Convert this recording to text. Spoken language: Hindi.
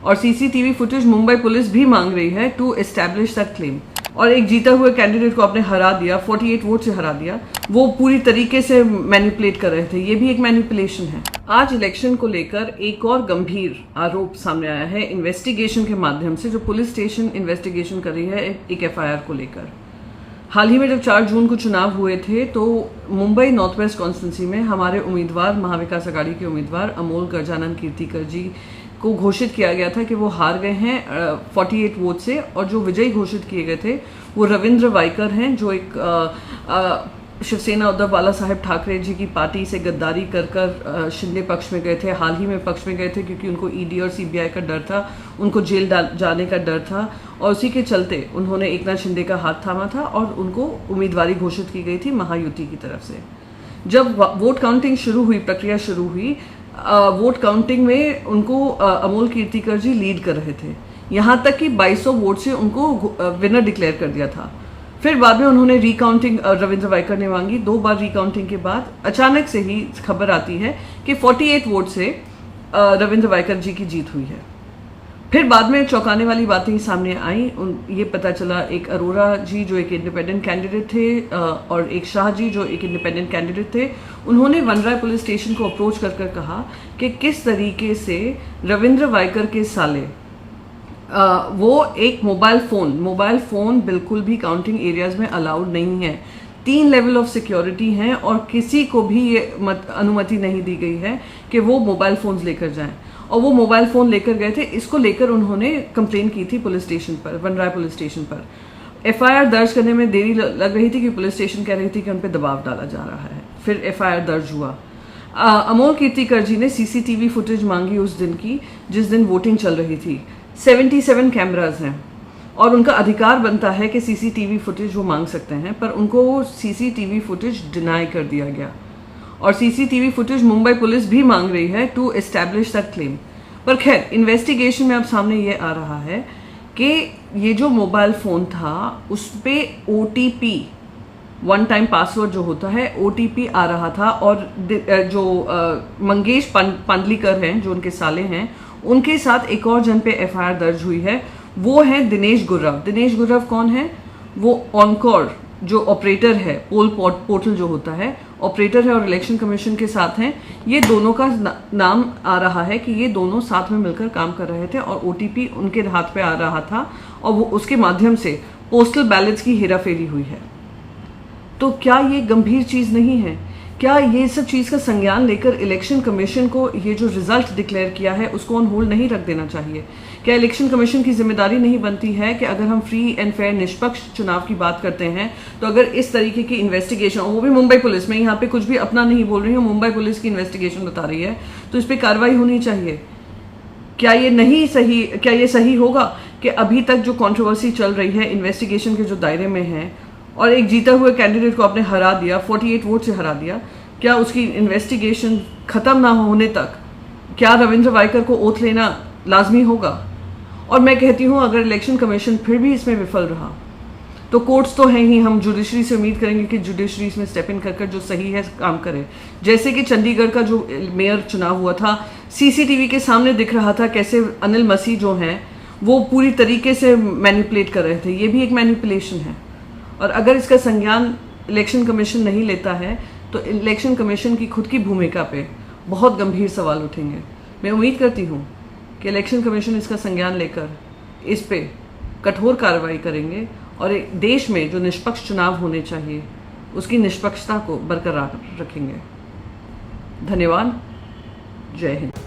और सीसीटीवी फुटेज मुंबई पुलिस भी मांग रही है टू एस्टैब्लिश दैट क्लेम। और एक जीता हुए कैंडिडेट को आपने हरा दिया, 48 वोट से हरा दिया, वो पूरी तरीके से मैनिपुलेट कर रहे थे, ये भी एक मैनिपुलेशन है। आज इलेक्शन को लेकर एक और गंभीर आरोप सामने आया है इन्वेस्टिगेशन के माध्यम से, जो पुलिस स्टेशन इन्वेस्टिगेशन कर रही है एक एफआईआर को लेकर। हाल ही में जब 4 जून को चुनाव हुए थे तो मुंबई नॉर्थ वेस्ट कॉन्स्टिट्यूंसी में हमारे उम्मीदवार, महाविकास आघाड़ी के उम्मीदवार अमोल गजानन कीर्तिकर जी को घोषित किया गया था कि वो हार गए हैं 48 वोट से, और जो विजयी घोषित किए गए थे वो रविंद्र वाइकर हैं, जो एक शिवसेना उद्धव बाला साहेब ठाकरे जी की पार्टी से गद्दारी कर शिंदे पक्ष में गए थे। हाल ही में पक्ष में गए थे क्योंकि उनको ईडी और सीबीआई का डर था, उनको जेल जाने का डर था, और उसी के चलते उन्होंने एकनाथ शिंदे का हाथ थामा था और उनको उम्मीदवारी घोषित की गई थी महायुति की तरफ से। जब वोट काउंटिंग शुरू हुई, प्रक्रिया शुरू हुई, वोट काउंटिंग में उनको अमोल कीर्तिकर जी लीड कर रहे थे, यहाँ तक कि 2200 वोट से उनको विनर डिक्लेयर कर दिया था। फिर बाद में उन्होंने रिकाउंटिंग रविंद्र वाइकर ने मांगी। 2 बार रिकाउंटिंग के बाद अचानक से ही खबर आती है कि 48 वोट से रविंद्र वाइकर जी की जीत हुई है। फिर बाद में चौंकाने वाली बातें सामने आई। ये पता चला एक अरोरा जी जो एक इंडिपेंडेंट कैंडिडेट थे और एक शाह जी जो एक इंडिपेंडेंट कैंडिडेट थे, उन्होंने वनराय पुलिस स्टेशन को अप्रोच कर कहा कि किस तरीके से रविंद्र वाइकर के साले वो एक मोबाइल फोन बिल्कुल भी काउंटिंग एरियाज में अलाउड नहीं है। 3 लेवल ऑफ सिक्योरिटी हैं और किसी को भी ये अनुमति नहीं दी गई है कि वो मोबाइल फोन्स लेकर जाएं, और वो मोबाइल फोन लेकर गए थे। इसको लेकर उन्होंने कंप्लेन की थी पुलिस स्टेशन पर, वनराय पुलिस स्टेशन पर। एफआईआर दर्ज करने में देरी लग रही थी कि पुलिस स्टेशन कह रही थी कि उन पर दबाव डाला जा रहा है। फिर एफआईआर दर्ज हुआ। अमोल कीर्तिकर जी ने सीसीटीवी फुटेज मांगी उस दिन की जिस दिन वोटिंग चल रही थी। 77 कैमराज हैं और उनका अधिकार बनता है कि सीसीटीवी फुटेज वो मांग सकते हैं, पर उनको वो सीसीटीवी फुटेज डिनाई कर दिया गया। और सीसीटीवी फुटेज मुंबई पुलिस भी मांग रही है टू एस्टैब्लिश दैट क्लेम। पर खैर, इन्वेस्टिगेशन में अब सामने ये आ रहा है कि ये जो मोबाइल फ़ोन था उस पर OTP, वन टाइम पासवर्ड जो होता है, OTP आ रहा था। और जो मंगेश पांडलीकर हैं, जो उनके साले हैं, उनके साथ एक और जन पे एफआईआर दर्ज हुई है। वो है दिनेश गुर्रव। दिनेश गुर्रव कौन है? वो ऑनकोर जो ऑपरेटर है, पोल पोर्टल जो होता है, ऑपरेटर है और इलेक्शन कमीशन के साथ हैं। ये दोनों का नाम आ रहा है कि ये दोनों साथ में मिलकर काम कर रहे थे और OTP उनके हाथ पे आ रहा था और वो उसके माध्यम से पोस्टल बैलेट्स की हेराफेरी हुई है। तो क्या ये गंभीर चीज़ नहीं है? क्या ये सब चीज़ का संज्ञान लेकर इलेक्शन कमीशन को ये जो रिजल्ट डिक्लेयर किया है उसको ऑन होल्ड नहीं रख देना चाहिए? क्या इलेक्शन कमीशन की जिम्मेदारी नहीं बनती है कि अगर हम फ्री एंड फेयर निष्पक्ष चुनाव की बात करते हैं तो अगर इस तरीके की इन्वेस्टिगेशन, और वो भी मुंबई पुलिस में, यहाँ पे कुछ भी अपना नहीं बोल रही हूँ, मुंबई पुलिस की इन्वेस्टिगेशन बता रही है, तो इस पर कार्रवाई होनी चाहिए। क्या ये सही होगा कि अभी तक जो कंट्रोवर्सी चल रही है इन्वेस्टिगेशन के जो दायरे में है और एक जीता हुए कैंडिडेट को आपने हरा दिया, 48 वोट से हरा दिया, क्या उसकी इन्वेस्टिगेशन खत्म ना होने तक क्या रविंद्र वाइकर को ओथ लेना लाजमी होगा? और मैं कहती हूँ अगर इलेक्शन कमीशन फिर भी इसमें विफल रहा तो कोर्ट्स तो हैं ही, हम जुडिशरी से उम्मीद करेंगे कि जुडिशरी इसमें स्टेप इन कर जो सही है काम करे। जैसे कि चंडीगढ़ का जो मेयर चुनाव हुआ था, सीसीटीवी के सामने दिख रहा था कैसे अनिल मसीह जो हैं वो पूरी तरीके से मैनिपुलेट कर रहे थे। ये भी एक मैनिपुलेशन है। और अगर इसका संज्ञान इलेक्शन कमीशन नहीं लेता है तो इलेक्शन कमीशन की खुद की भूमिका पे बहुत गंभीर सवाल उठेंगे। मैं उम्मीद करती हूँ कि इलेक्शन कमीशन इसका संज्ञान लेकर इस पे कठोर कार्रवाई करेंगे और एक देश में जो निष्पक्ष चुनाव होने चाहिए उसकी निष्पक्षता को बरकरार रखेंगे। धन्यवाद। जय हिंद।